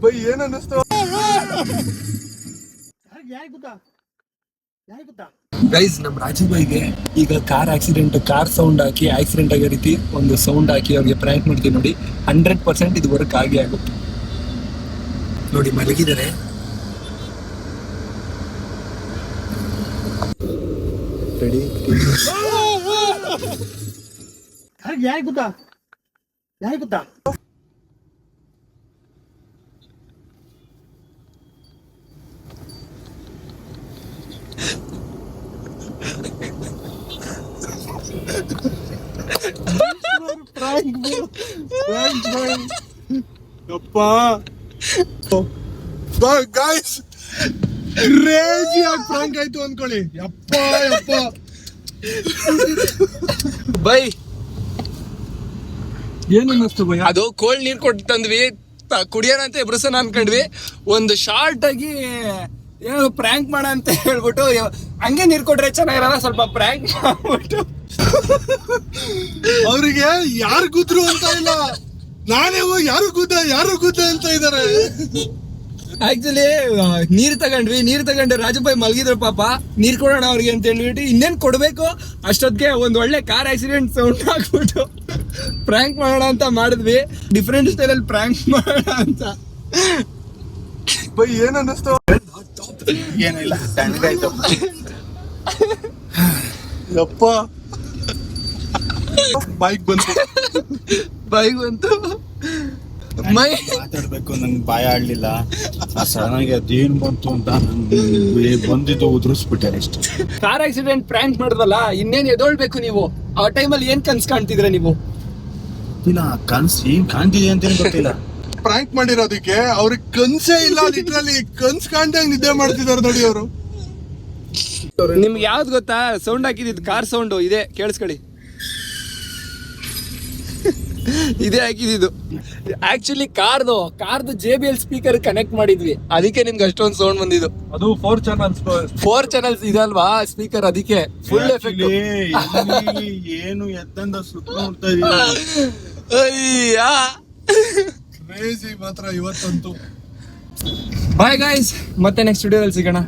By ಏನ್ ಅನ್ನಿಸ್ತು guys? ನಮ್ ರಾಜು ಬೈಗೆ ಈಗ ಕಾರ್ ಸೌಂಡ್ ಹಾಕಿ ಆಕ್ಸಿಡೆಂಟ್ ಆಗೋ ರೀತಿ ಒಂದು ಸೌಂಡ್ ಹಾಕಿ ಅವ್ರಿಗೆ ಪ್ರ್ಯಾಂಕ್ ಮಾಡ್ತೀವಿ ನೋಡಿ. 100% ಇದು ವರ್ಕ್ ಆಗೇ ಆಗುತ್ತೆ ನೋಡಿ. ಮಲಗಿದ್ದಾರೆ. ರೆಡಿ? ಯಾರಿಗೆ ಗೊತ್ತಾ? ಗಾಯ್ಸ್ ಕ್ರೇಜಿ ಆಗಿ ಪ್ರಾಂಕ್ ಆಯ್ತು ಅನ್ಕೊಳ್ಳಿ. ಯಪ್ಪ ಬೈ ಏನ್ ಅನ್ನಿಸ್ತು ಬೈ? ಅದು ಕೋಲ್ಡ್ ನೀರ್ ಕೊಟ್ಟು ತಂದ್ವಿ, ಕುಡಿಯೋಣ ಅಂತ ಎಬ್ರಸನ ಅನ್ಕೊಂಡ್ವಿ. ಒಂದು ಶಾರ್ಟ್ ಆಗಿ ಏನೋ ಪ್ರ್ಯಾಂಕ್ ಮಾಡ ಅಂತ ಹೇಳ್ಬಿಟ್ಟು ಹಂಗೆ ನೀರ್ ಕೊಟ್ರೆ ಚೆನ್ನಾಗಿರಲ್ಲ, ಸ್ವಲ್ಪ ಪ್ರ್ಯಾಂಕ್ ಮಾಡ್ಬಿಟ್ಟು ಅವ್ರಿಗೆ ಯಾರು ಗುದ್ರು ಅಂತ ಇಲ್ಲ, ನಾನೇ ಹೋಗಿ ಯಾರು ಗುದ್ದ ಅಂತ ಇದಾರೆ. ಆಕ್ಚುಲಿ ನೀರ್ ತಗೊಂಡು ರಾಜುಭಾಯಿ ಮಲಗಿದ್ರು ಪಾಪ. ನೀರ್ ಕೊಡೋಣ ಅವ್ರಿಗೆ ಅಂತ ಹೇಳ್ಬಿಟ್ಟು ಇನ್ನೇನ್ ಕೊಡ್ಬೇಕು ಅಷ್ಟೊತ್ತಿಗೆ ಒಂದ್ ಒಳ್ಳೆ ಕಾರ್ ಆಕ್ಸಿಡೆಂಟ್ ಸೌಂಡ್ ಹಾಕ್ಬಿಟ್ಟು ಪ್ರ್ಯಾಂಕ್ ಮಾಡೋಣ ಅಂತ ಮಾಡಿದ್ವಿ. ಡಿಫ್ರೆಂಟ್ ಸ್ಟೈಲ್ ಅಲ್ಲಿ ಪ್ರ್ಯಾಂಕ್ ಮಾಡೋಣ ಅಂತ. ಬೈ ಏನ್ ಅನ್ನಿಸ್ತು? ಏನಿಲ್ಲ, ತಣ್ಣಗಾಯ್ತು. ಯಪ್ಪ ಬೈಕ್ ಬಂತು ಮಾತಾಡ್ಬೇಕು, ನಂಗೆ ಬಾಯ ಆಡ್ಲಿಲ್ಲ. ಸಡನ್ ಆಗಿ ಅದೇನ್ ಬಂತು ಅಂತ ಬಂದಿದ್ದು ಉದುರಿಸ್ಬಿಟ್ಟೆ ಅಷ್ಟೇ. ಕಾರ್ ಆಕ್ಸಿಡೆಂಟ್ ಪ್ರ್ಯಾಂಕ್ ಮಾಡಿದ್ರಲ್ಲ, ಇನ್ನೇನ್ ಎದೊಳ್ಬೇಕು ನೀವು. ಆ ಟೈಮಲ್ಲಿ ಏನ್ ಕನ್ಸ್ ಕಾಣ್ತಿದ್ರೆ ನೀವು? ಇಲ್ಲ, ಕನ್ಸ್ ಏನ್ ಕಾಣ್ತಿದೆ ಅಂತ ಗೊತ್ತಿಲ್ಲ. ಪ್ರ್ಯಾಂಕ್ ಮಾಡಿರೋದಕ್ಕೆ ಅವ್ರಿಗೆ ಕನ್ಸೇ ಇಲ್ಲ. ಲಿಟ್ರಲಿ ಕನ್ಸ್ ಕಾಣ್ದಂಗ್ ನಿದ್ದೆ ಮಾಡ್ತಿದಾರೆ ನೋಡಿ ಅವರು. ನಿಮ್ಗೆ ಯಾವ್ದು ಗೊತ್ತಾ ಸೌಂಡ್ ಹಾಕಿದ್ದು? ಕಾರ್ ಸೌಂಡ್ ಇದೆ, ಕೇಳಿಸ್ಕೊಳ್ಳಿ. ಇದೇ ಹಾಕಿದ್ದು. ಆಕ್ಚುಲಿ ಕಾರ್ದು JBL ಸ್ಪೀಕರ್ ಕನೆಕ್ಟ್ ಮಾಡಿದ್ವಿ, ಅದಕ್ಕೆ ನಿಮ್ಗೆ ಅಷ್ಟೊಂದು ಸೌಂಡ್ ಬಂದಿದ್ದು. ಅದು 4 ಚಾನಲ್ಸ್ ಇದಲ್ವಾ ಸ್ಪೀಕರ್, ಅದಕ್ಕೆ ಫುಲ್ ಎಫೆಕ್ಟ್. ಏನು ಎದ್ದಂದ ಸುತ್ತ ನೋಡ್ತಾ ಇದೀನಿ. ಕ್ರೇಜಿ ಮಾತ್ರ ಇವತ್ತಂತೂ. ಬಾಯ್ ಗಾಯ್ಸ್, ಮತ್ತೆ ನೆಕ್ಸ್ಟ್ ವಿಡಿಯೋದಲ್ಲಿ ಸಿಗೋಣ.